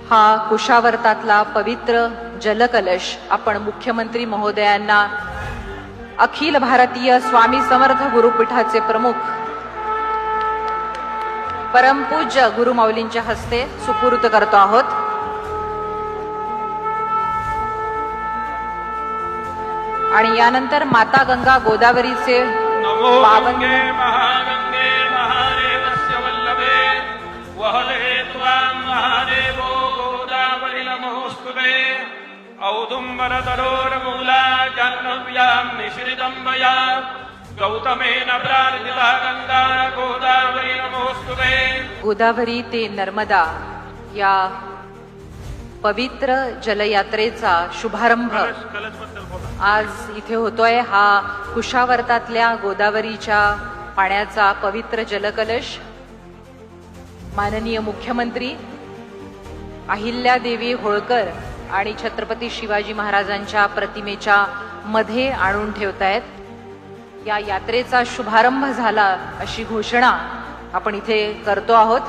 हा कुशावर्तातला पवित्र जलकलश आपण मुख्यमंत्री महोदयांना अखिल भारतीय स्वामी समर्थ गुरुपीठाचे प्रमुख परमपूज्य गुरुमाऊलींच्या हस्ते सुपूर्द करतो आहोत। आणि यानंतर माता गंगा गोदावरीचे पावन महागंगे महादेवस्य वल्लभे वहले त्वां महादेवो गोदावरी नमोस्तुते औदुम्बरतरोर्मूला जाह्नव्यां निश्रितम्बया गौतमेन प्रार्थिता गंगा गोदावरी नमोस्तुते। गोदावरी ते नर्मदा या पवित्र जलयात्रेचा शुभारंभ आज इथे होतोय। हा कुशावर्तातल्या गोदावरीच्या पाण्याचा पवित्र जलकलश माननीय मुख्यमंत्री अहिल्यादेवी होळकर आणि छत्रपती शिवाजी महाराजांच्या प्रतिमेच्या मध्ये आणून ठेवतायत। या यात्रेचा शुभारंभ झाला अशी घोषणा आपण इथे करतो आहोत।